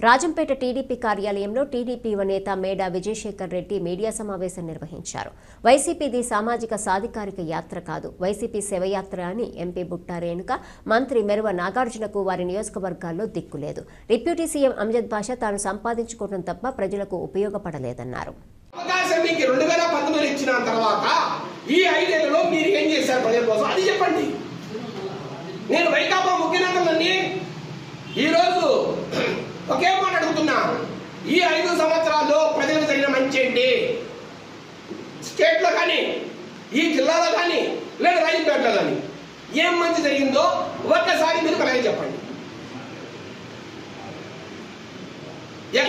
Rajampet TDP కార్యాలయంలో TDP నేత మేడా Vijayasekhar Reddy media సమావేశం నిర్వహించారు. వైసీపీది సామాజిక సాధికారిక యాత్ర కాదు, వైసీపీ శవయాత్ర అని ఎంపీ బుట్టా రేణుక, మంత్రి మెరువ నాగార్జునకు వారి నియోజకవర్గాల్లో దిక్కులేదు. డిప్యూటీ సీఎం అమ్జద్ బాషా తాను సంపాదించుకోవడం తప్ప ప్రజలకు ఉపయోగపడలేదన్నారు. అవకాశం మీకు 2019 ఇచ్చిన తర్వాత ఈ 5 ఏళ్లలో మీరు ఏం చేశారు ప్రజల కోసం అది చెప్పండి. నేను వైకాపా ముఖ్యనేతలని ఈరోజు ఒకే మాట అడుగుతున్నా, ఈ 5 సంవత్సరాల్లో ప్రజలకు జరిగిన మంచి ఏంటి? స్టేట్లో కానీ, ఈ జిల్లాలో కానీ, లేదా రాజంపేటలో కానీ ఏం మంచి జరిగిందో ఒక్కసారి మీరు అలాగే చెప్పండి.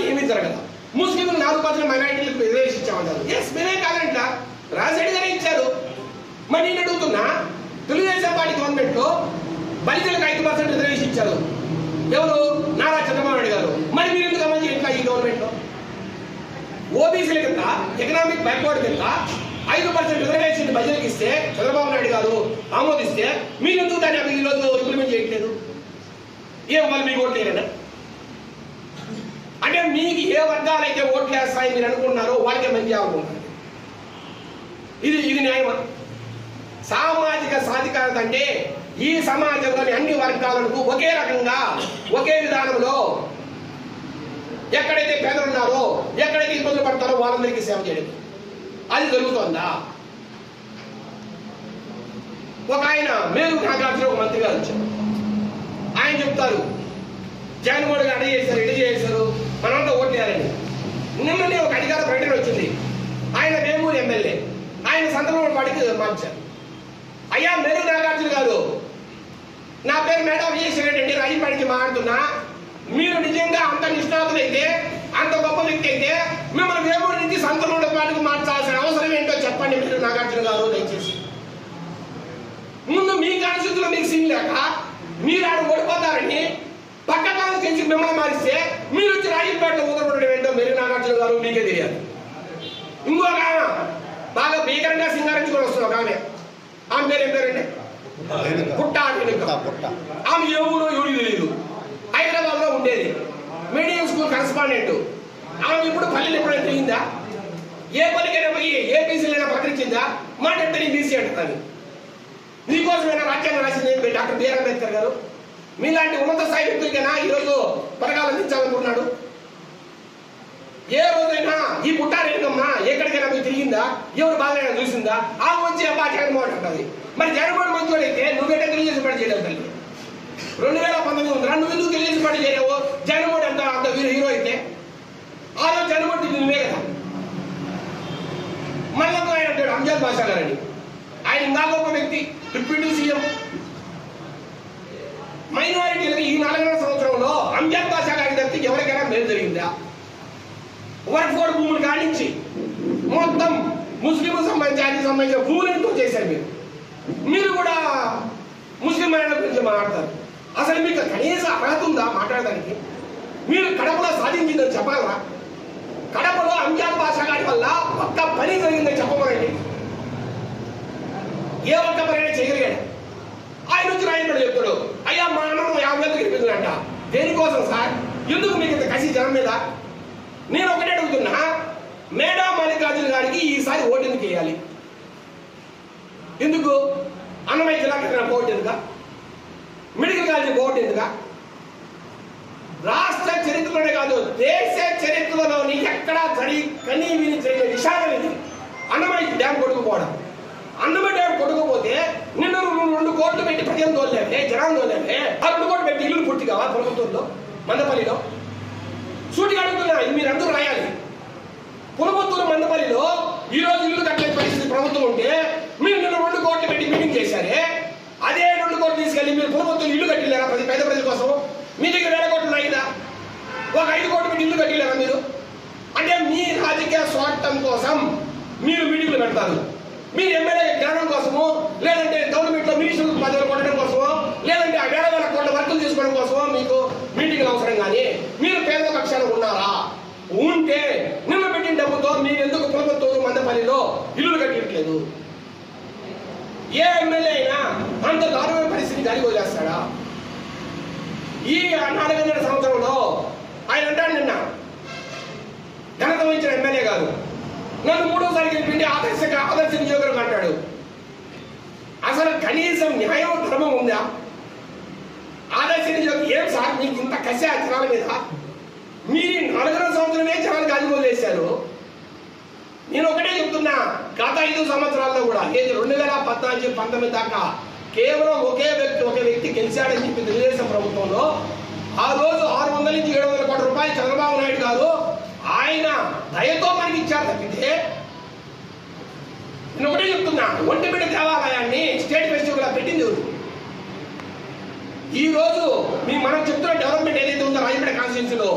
ఏమీ జరగదు. ముస్లింలు 4% మైనారిటీలకు రిజర్వేషన్ ఇచ్చామన్నారు. ఎస్, మేమే కాదంట, రాజశేఖర్ గారే ఇచ్చారు. మరి నేను అడుగుతున్నా, తెలుగుదేశం పార్టీ గవర్నమెంట్ లో బలిజలకు 5% రిజర్వేషన్ ఇచ్చారు. ఎవరు? నారా చంద్రబాబు నాయుడు గారు. మరి మీరు ఎందుకు అమలు చేయట్లా ఈ గవర్నమెంట్ లో? ఓబీసీల కింద, ఎకనామిక్ బ్యాక్వర్డ్ కింద 5% రిజర్వేషన్ బలిజలకు ఇస్తే చంద్రబాబు నాయుడు గారు ఆమోదిస్తే మీరు ఎందుకు దాన్ని ఈరోజు ఇంప్లిమెంట్ చేయట్లేదు? ఏం వాళ్ళు మీకు ఓట్లు వేయలేదా? అంటే మీకు ఏ వర్గాలైతే ఓట్లు వేస్తాయి మీరు అనుకుంటున్నారో వాళ్ళకే మంచి అనుకుంటున్నారు. ఇది న్యాయమా? సామాజిక సాధికారత అంటే ఈ సమాజంలోని అన్ని వర్గాలకు ఒకే రకంగా, ఒకే విధానంలో ఎక్కడైతే పేదలు ఉన్నారో, ఎక్కడైతే ఇబ్బందులు పడతారో వాళ్ళందరికీ సేవ చేయడం. అది జరుగుతుందా? ఒక ఆయన మేలు నాగార్జున ఒక మంత్రి గారు వచ్చారు. ఆయన చెప్తారు, జగన్మోహన్ గారు అడిగి చేశారు, ఎడి చేశారు, మనంతా ఓట్లు వేయాలని. నిన్ననే ఒక అధికార ప్రకటన వచ్చింది. ఆయన వేమూరు ఎమ్మెల్యే, ఆయన సందర్భంలో పాటికి మార్చారు. అయ్యా మేలు నాగార్జున గారు, నా పేరు మేడా విజయశేఖర్ రెడ్డి, రాజంపేటకి మాట్లాడుతున్నా. మీరు నిజంగా అంత నిష్ణాతులైతే, అంత గొప్ప వ్యక్తి అయితే మిమ్మల్ని వేమూరు నుంచి సంతలో పాటికి మార్చాల్సిన అవసరం ఏంటో చెప్పండి మీరు నాగార్జున గారు దయచేసి. ముందు మీ కాన్స్టిట్యూన్సీలో మీకు సీన్ లేక మీరు ఆడ ఓడిపోతారని పక్క కాన్స్టిట్యూన్సీ మిమ్మల్ని మారిస్తే మీరు వచ్చి రాజంపేటలో ఊదరపడడం ఏంటో మీరు నాగార్జున గారు మీకే తెలియాలి. ఇంకొక బాగా భీకరంగా సింగారించుకొని వస్తున్నాం ఆమె. ఆమె పేరు ఏం పేరండి? పుట్టా. ఆమె ఏ ఊరో ఎవరికి తెలియదు. హైదరాబాద్ లో ఉండేది, మీడియం స్కూల్ కరెస్పాండెంట్. ఆమె ఇప్పుడు పల్లెలు ఎప్పుడైనా తిరిగిందా? ఏ పల్లికైనా పోయి ఏపీసీలైనా పత్రించిందా? మాట్లాడితే నేను బీసీ అంటున్నాను. మీకోసమైనా రాజ్యాంగం రాసింది డాక్టర్ బిఆర్ అంబేద్కర్ గారు. మీలాంటి ఉన్నత స్థాయి వ్యక్తులకైనా ఈరోజు పథకాలు అందించాలనుకుంటున్నాడు. ఏ రోజైనా ఈ పుట్టారేనమ్మా ఎక్కడికైనా పోయి తిరిగిందా? ఎవరు బాగా చూసిందా? ఆ వచ్చి అబ్బా జగన్మోహన్ అంటుంది. మరి జగన్మోహన్ మంచోడు అయితే నువ్వెంటే తెలుగుదేశం పార్టీ చేయలేవు తల్లి. 2019 ఉందిరా, నువ్వు ఎందుకు తెలుగుదేశం పార్టీ చేయలేవు? జగన్మోహన్ అంత హీరో అయితే ఆ రోజు జగన్మోహన్ నువ్వే కదా. మళ్ళీ ఆయన అంటాడు అమ్జద్ బాషా గారని. ఆయన ఇంకా గొప్ప వ్యక్తి, డిప్యూటీ సీఎం. మైనారిటీలకు ఈ 4 సంవత్సరంలో అమ్జద్ బాషా గారి తప్పితే ఎవరికైనా మేలు జరిగిందా? వర్క్ భూములు కానించి మొత్తం ముస్లింలకు సంబంధించిన భూములతో చేశారు. మీరు కూడా ముస్లిం మహిళల గురించి మాట్లాడతారు. అసలు మీకు కనీస అర్హత ఉందా మాట్లాడడానికి? మీరు కడపలో సాధించిందని చెప్పాలా? కడపలో అమ్జద్ బాషా గారి వల్ల ఒక్క పని జరిగిందని చెప్పమనండి. ఏ ఒక్క పని చేయగలిగాడు? ఆయన వచ్చి రాయబడి చెప్తాడు, అయ్యా మా అన్న 50 వేలు గెలిపిందంట. దేనికోసం సార్? ఎందుకు మీకు ఇంత కసి జనం మీద? నేను ఒకటే అడుగుతున్నా, మేడా మల్లికార్జున గారికి ఈసారి ఓటు ఎందుకు వేయాలి? ఎందుకు? అన్నమయ్య జిల్లా ఓటు ఎందుక? మెడికల్ కాలేజీకి ఓటు ఎందుక? రాష్ట్ర చరిత్రలోనే కాదు, దేశ చరిత్రలోని ఎక్కడా కనీ విని జరిగే విషాదం ఇది. అన్నమయ్య డ్యామ్ కొట్టుకుపోవడం. అన్నమయ్య డ్యామ్ కొట్టుకుపోతే నిన్న 2 కోట్లు పెట్టి ప్రజలు తోలేమే, జనాలు తోలేమే. ఆ 2 కోట్లు పెట్టి ఇల్లు పూర్తి కావా ప్రభుత్వంలో, మందపల్లిలో? సూటిగా అడుగుతున్నా, మీరందరూ రాయాలి. పులపత్తూరు మందపల్లిలో ఈ రోజు ఇల్లు కట్టలేని పరిస్థితి ప్రభుత్వం ఉంటే మీరు నిన్న 2 కోట్లు పెట్టి మీటింగ్ చేశారే, అదే 2 కోట్లు తీసుకెళ్ళి మీరు పులపత్తూరు ఇల్లు కట్టలేరా? పేద ప్రజల కోసం మీ దగ్గర 1,000 కోట్లు ఉన్నాయిదా? ఒక 5 కోట్లు పెట్టి ఇల్లు కట్టలేరా మీరు? అంటే మీ రాజకీయ స్వార్థం కోసం మీరు మీటింగ్లు పెడతారు. మీరు ఎమ్మెల్యే జ్ఞానం కోసమో, లేదంటే గవర్నమెంట్ లో మినిస్టర్లు పదవులు కొట్టడం కోసమో, లేదంటే ఆ 1,000 కోట్ల వర్కులు తీసుకోవడం కోసమో మీకు మీటింగ్లు అవసరం. కానీ మీరు పేద పక్షాలు ఉన్నారా? ఉంటే నిన్న పెట్టిన డబ్బుతో మీరు ఎందుకు పులపత్తూరు మందపల్లిలో ఇల్లులు కట్టట్లేదు? ఏ ఎమ్మెల్యే అయినా అంత దారుణ పరిస్థితి గాలి వదిలేస్తాడా? ఈ 4 సంవత్సరంలో ఆయన అంటాడు ఆదర్శ నియోజకవర్గం అంటాడు. అసలు కనీసం న్యాయం ధర్మం ఉందా? ఆదర్శ నియోజకవర్గం ఏం సార్ మీకు ఇంత కసి జనాల మీద? మీరు 4 సంవత్సరమే జనాలు గాలిగోలు వేశారు. నేను ఒకటే చెప్తున్నా, గత 5 సంవత్సరాల్లో కూడా 2014-19 దాకా కేవలం ఒక వ్యక్తి గెలిచాడని చెప్పి తెలుగుదేశం ప్రభుత్వంలో ఆ రోజు 600 నుంచి 700 కోట్ల రూపాయలు చంద్రబాబు నాయుడు గారు ఆయన దయతో మనకి ఇచ్చారు తప్పితే, నేను ఒకటే చెప్తున్నా, ఒంటిమిట్ట దేవాలయాన్ని స్టేట్ ఫెస్టివల్ పెట్టింది ఎవరు? ఈ రోజు మనం చెప్తున్న డెవలప్మెంట్ ఏదైతే ఉందో రాజంపేట కాన్స్టిట్యూన్సీలో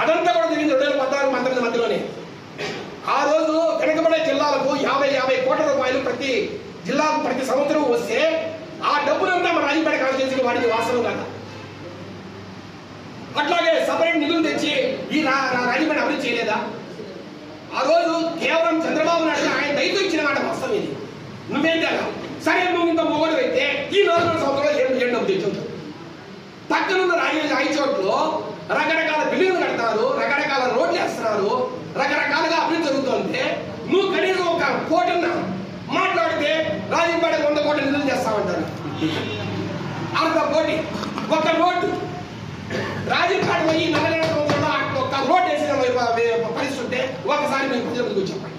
అదంతా కూడా జరిగింది 2014-19 మధ్యలోనే. ఆ రోజు వెనుకబడే జిల్లాలకు 50 కోట్ల రూపాయలు ప్రతి జిల్లాకు ప్రతి సంవత్సరం వస్తే ఆ డబ్బులంతా మన రాజంపేట కాన్స్టిట్యూన్సీకి వాడికి వాస్తవం కదా. అట్లాగే సపరేట్ నిధులు తెచ్చి ఈ రాజంపేట అభివృద్ధి చేయలేదా? ఆ రోజు కేవలం చంద్రబాబు నాయుడు ఆయన దయతో ఇచ్చిన మాట వాస్తవం ఇది. నువ్వేం తెలా సరే, నువ్వు ఇంత మొగడు అయితే ఈ 4 సంవత్సరాలు ఏం డబ్బు తెచ్చుంటావు? పక్కనున్న రాయచోట్లో రకరకాల బిల్డింగ్లు కడతారు, రకరకాల రోడ్లు వేస్తున్నారు, రకరకాలుగా అభివృద్ధి జరుగుతుంటే నువ్వు కనీసం 1 కోటిన్న మాట్లాడితే రాజంపేట 100 కోట్ల నిధులు చేస్తామంటారు. 1/2 కోటి 1 రోడ్డు రాజంపేట పోయి 4 సంవత్సరాలు 1 రోడ్డు వేసిన పరిస్థితి ఉంటే ఒకసారి మేము ప్రజలకు చెప్పండి.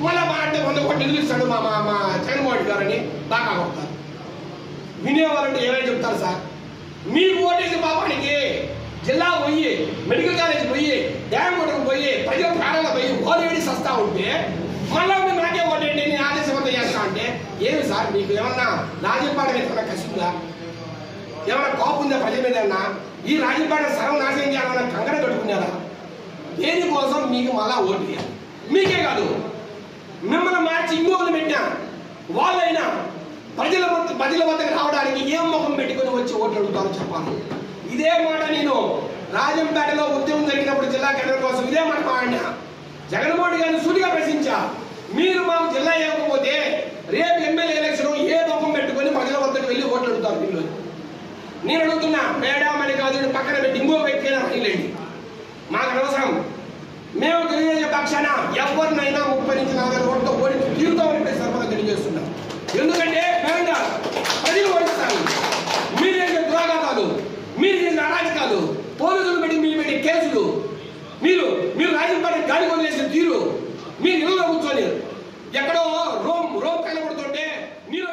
మళ్ళా అంటే 100 కోట్లు నిధులు ఇస్తాడు మా జగన్మోహన్ గారని బాగా కొడతారు. వినేవాళ్ళంటే ఏమైనా చెప్తారు సార్? మీరు ఓటేసి పాపానికి జిల్లా పోయి మెడికల్ కాలేజ్ పోయి డ్యామ్ కొట్టకు పోయి ప్రజల ప్రాణాలు పోయి ఓడేడి సస్తా ఉంటే మళ్ళా మీరు నాకే ఓటేయండి నేను ఆదేశవంతం చేస్తా అంటే ఏమి సార్? మీకు ఏమన్నా రాజంపేట మీద ఏమన్నా కసిందా? ఏమన్నా కోపం ఉందా ప్రజల మీద? ఈ రాజంపేట సర్వనాశనం చేయాలన్న కంగన కట్టుకున్నారా? దేనికోసం మీకు మళ్ళా ఓటు వేయాలి? మీకే కాదు, మిమ్మల్ని మార్చి ఇంకొకరు పెట్టినా వాళ్ళైనా ప్రజల వద్దకు రావడానికి ఏం ముఖం పెట్టుకుని వచ్చి ఓట్లు అడుగుతారో చెప్పాలి. ఇదే మాట నేను రాజంపేటలో ఉద్యమం జరిగినప్పుడు జిల్లా కేంద్రం కోసం ఇదే మాట మాడినా. జగన్మోహన్ గారిని సూటిగా ప్రశ్నించా, మీరు మాకు జిల్లా ఇవ్వకపోతే రేపు ఎమ్మెల్యే ఎలక్షన్ ఏ ముఖం పెట్టుకుని ప్రజల వద్దకు వెళ్ళి ఓట్లు అడుగుతారు వీళ్ళు? నేను అడుగుతున్నా, మేడా మల్లికార్జున పక్కన పెట్టి ఇంకో వ్యక్తిగా రైలండి, మాకు అనవసరం. మేము తెలియజేసే పక్షాన ఎవరినైనా 30 నుంచి 40 ఓట్లతో ఓడి తీరుతామని సర్పంచ్ తెలియజేస్తున్నాం. ఎందుకంటే ప్రజలు ఓడిస్తారు. మీరు చేసిన దురాఘాతాలు, మీరు చేసిన అరాజకాలు, పోలీసులు పెట్టి మీరు పెట్టే కేసులు, మీరు రాజంపేట గాలి వదిలేసిన తీరు, మీరు ఇళ్ళలో కూర్చొని ఎక్కడో రోమ్ కనబడుతుంటే మీరు